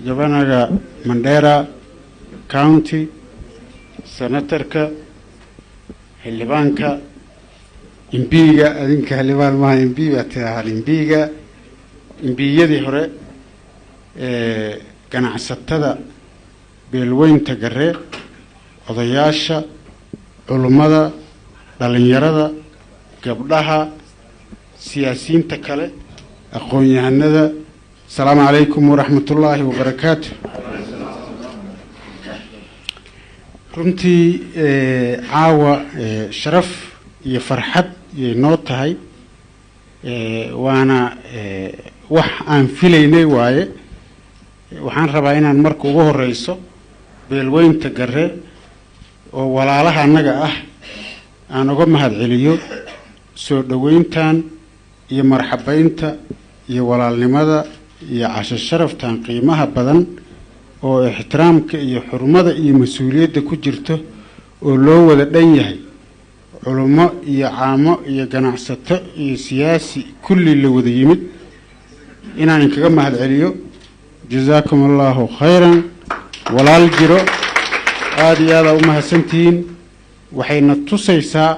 Governor Mandera County, Senator Helibanka, Imbiga, I think Heliban ma Imbiga Imbiga, Imbiga di hore, ganacsatada beelweynta Garre, odayaasha, culummada, dhalinyarada, gabdhaha, siyaasiyiinta kale, aqoon-yahanada. السلام عليكم ورحمة الله وبركاته. runtii caawa sharaf iyo farxad iyo noo tahay waana wax aan filaynay waaye waxaan rabaa inaan marka ugu horeyso beelweynta Garre oo walaalaha anaga ah aan uga mahadceliyo soo dhaweyntan iyo marxabaynta iyo walaalnimada iyo casho sharaftan qiimaha badan oo ixtiraamka iyo xurmada iyo mas'uuliyadda ku jirto oo loo wada dhan yahay culummo iyo caamo iyo ganacsato iyo siyaasi kulli la wada yimid inaan kaga mahadceliyo jazaakumullahu khayran walaal jiro aad iyo aad u mahadsantiin waxayna tusaysaa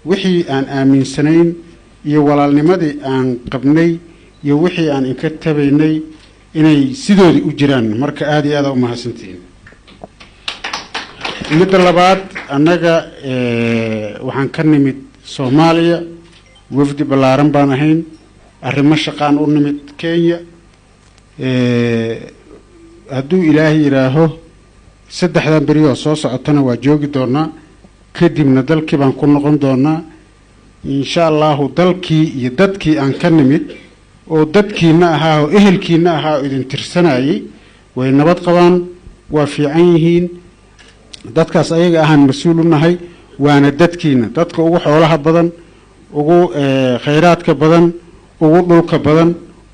wixii aan aaminsanayn iyo walaalnimadii aan qabnay iyo wixii aan inka tabaynay inay sidoodii u jiraan marka aad iyo aad u mahadsantiin midda labaad annaga waxaan ka nimid Soomaaliya wafdi balaaran baan ahayn arrimo shaqaan u nimid Kenya hadduu ilaahay yiraaho saddexdan beri oo soo socotana waa joogi doonaa kadibna dalkii baan ku noqon doonaa insha Allah dalkii iyo dadkii aan ka nimid oo dadkiina ahaa oo ehelkiina ahaa idin tirsanayay way nabad qabaan waa fiican yihiin dadkaas ayaga ahaan mas'uul u nahay waana dadkiina dadka ugu xoolaha badan ugu khayraadka badan ugu dhulka badan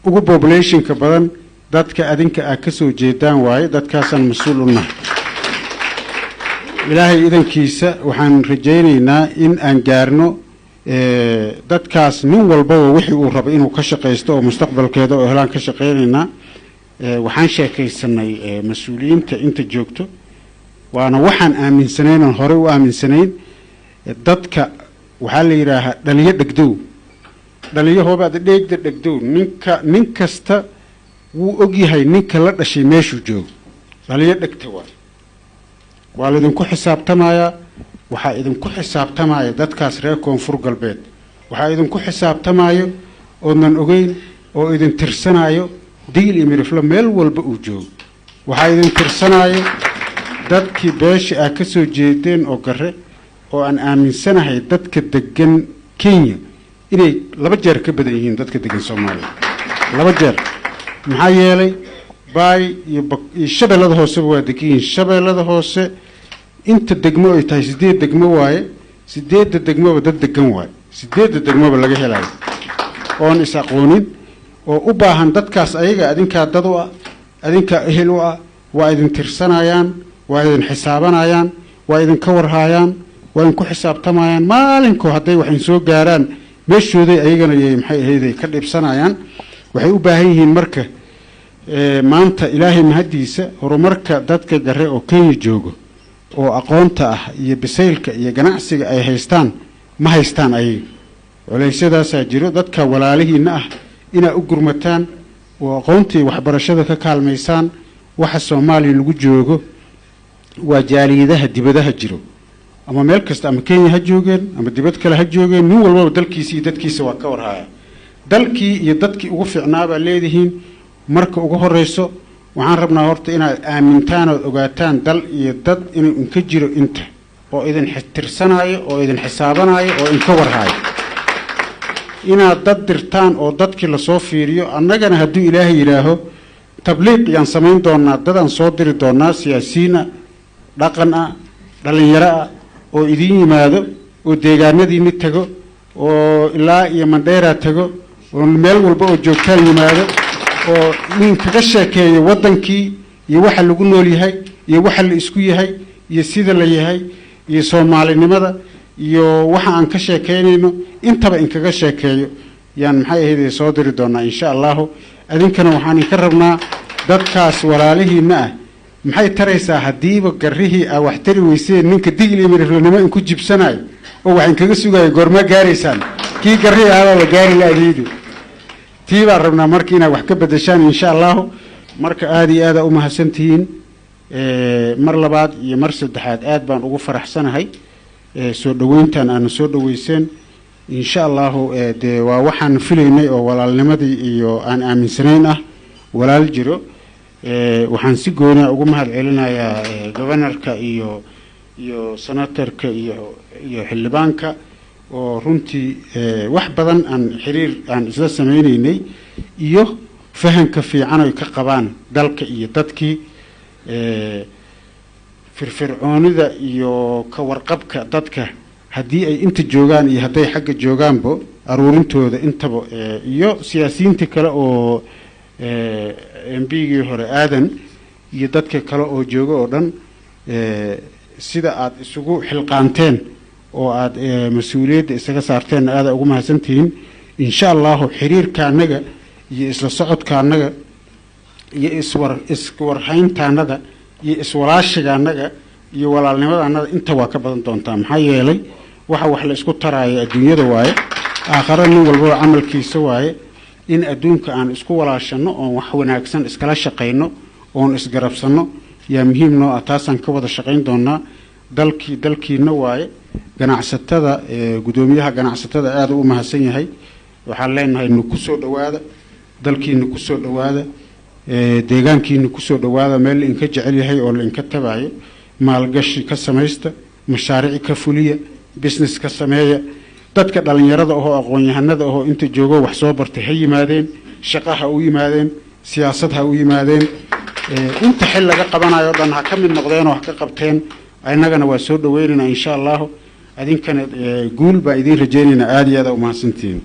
ugu populationka badan dadka adinka ah ka soo jeedaan waaye dadkaasan mas'uul u nahay ilaahay idankiisa waxaan rajaynaynaa in aan gaarno dadkaas nin walba wixii uu rabo inuu ka shaqeysto oo mustaqbalkeeda oo helaan ka shaqeynayna waxaan sheekaysanay mas'uuliyiinta inta joogto waana waxaan aaminsanayn oo hore u aaminsanayn dadka waxa la yiraahaa dhaliyo dhagdow dhaliyo hoobaad dheegda dhagdow nin kasta wuu og yahay ninka la dhashay meeshuu joogo dhaliyo dhagta waa idinku xisaabtamaya waxaa idinku xisaabtamaya dadkaas reer koonfur galbeed waxaa idinku xisaabtamayo oonan ogeyn oo idin tirsanayo diil iyo miriflo meel walba uu joogo waxaa idin tirsanayo dadkii beesha ka soo jeedeen oo Garre oo aan aaminsanahay dadka degan Kenya inay laba jeer ka badan yihiin dadka degan Soomaaliya laba jeer maxaa yeelay baay iyo shabeellada hoose waa degan shabeellada hoose inta degmo ay tahay 8 degmo waaye 8 degmo dad degan waaye 8 degmo laga helayo oon is aqoonin oo u baahan dadkaas ayaga adinka dad u ah adinka ehel u ah waa idin tirsanayaan waa idin xisaabanayaan waa idin ka warhaayaan waa in ku xisaabtamayaan maalinko haday wax in soo gaaraan meeshooday ayagana maxay ahayd ka dhibsanayaan waxay u baahan yihiin marka maanta ilaahay mahadiisa horumarka dadka Garre oo Kenya joogo oo aqoonta ah iyo bisaylka iyo ganacsiga ay haystaan ma haystaan ay walaysadaas jiro dadka walaalihiina ah ina u gurmataan oo aqoontii waxbarashada ka kaalmeysaan waxa Soomaaliya lagu joogo waa jaaliyadaha dibadaha jiro ama meel kasta ama Kenya ha joogeen ama dibad kale ha joogeen nin walba dalkiisa iyo dadkiisa waa ka warhaaya dalkii iyo dadkii ugu fiicnaaba leedihiin marka ugu horeyso waxaan rabnaa horta inaad aamintaan oo ogaataan dal iyo dad inuu ka jiro inta oo idin xitirsanaayo oo idin xisaabanayo oo in ka warhaayo inaad dad dirtaan oo dadkii la soo fiiriyo annagana haddii ilaahay yiraaho tabliiq yaan samayn doonaa dad aan soo diri doonaa siyaasiina dhaqan ah dhalinyaro oo idin yimaado oo deegaanadiina tago oo ilaa iyo Mandera tago oo meel walba oo joogtaan yimaado oo nin kaga sheekeeyo wadankii iyo waxa lagu nool yahay iyo waxa la isku yahay iyo sida la yahay iyo Soomaalinimada iyo waxa aan ka sheekeynayno intaba in kaga sheekeeyo yaan maxay ahayd soo diri doonaa insha Allah adinkana waxaan ka rabnaa dadkaas walaalihiina ah maxay taraysaa hadiiba garrihii ah wax tari weyseen ninka digli mirifnimo in ku jibsanayo oo waxaan kaga sugayo goorma gaaraysaan kii garrihii ah la gaari laadiidu tiiba rabnaa markii inaad wax ka bedeshaan insha Allah marka aad iyo aad u mahadsantihiin mar labaad iyo mar saddexaad aad baan ugu faraxsanahay soo dhaweyntan aan soo dhaweyseen insha Allah de waa waxaan filaynay oo walaalnimadii iyo aan aaminsanayn ah walaal jiro waxaan si gooni ugu mahad celinayaa governorka iyo senatorka iyo xildhibaanka oo runtii wax badan aan xiriir aan isla sameeynay iyo fahanka fiican ay ka qabaan dalka iyo dadkii firfircoonida iyo ka warqabka dadka haddii ay inta joogaan iyo hadday xagga joogaanba aruurintooda intaba iyo siyaasiyiinta kale oo MPgii hore aadan iyo dadka kale oo jooga oo dhan sida aad isugu xilqaanteen oo aad mas'uuliyadda isaga saarteen aad ugu mahadsantihiin insha Allah xiriirka anaga iyo isla socodka anaga iyo iswarhayntaanada iyo iswalaashiga anaga iyo walaalnimada anaga inta waa ka badan doontaa maxaa yeelay waxa wax la isku taraayo adduunyada waaye aakhira nin walba amalkiisa waaye in adduunka aan isku walaashano oo wax wanaagsan iskala shaqeyno oo isgarabsano yaa muhiim noo ah taasaan ka wada shaqeyn doonaa dalkiina waaye ganacsatada gudoomiyaha ganacsatada aad u mahadsan yahay waxaan leenahay inuu ku soo dhawaada dalkiina ku soo dhawaada deegaankiina ku soo dhawaada meel in ka jecel yahay oo in ka tabayo maalgashi ka sameeysta mashaariic ka fuliya business ka sameeya dadka dhalinyarada oo aqoon-yahanada oo inta joogo wax soo bartay hay yimaadeen shaqaha u yimaadeen siyaasadha u yimaadeen inta xil laga qabanayo dhan ha ka mid noqdeen oo wax ka qabteen aynagana waa soo dhaweynayna insha Allah adinkana guul baa idin rajeynayna aad iyo aad u mahadsantiin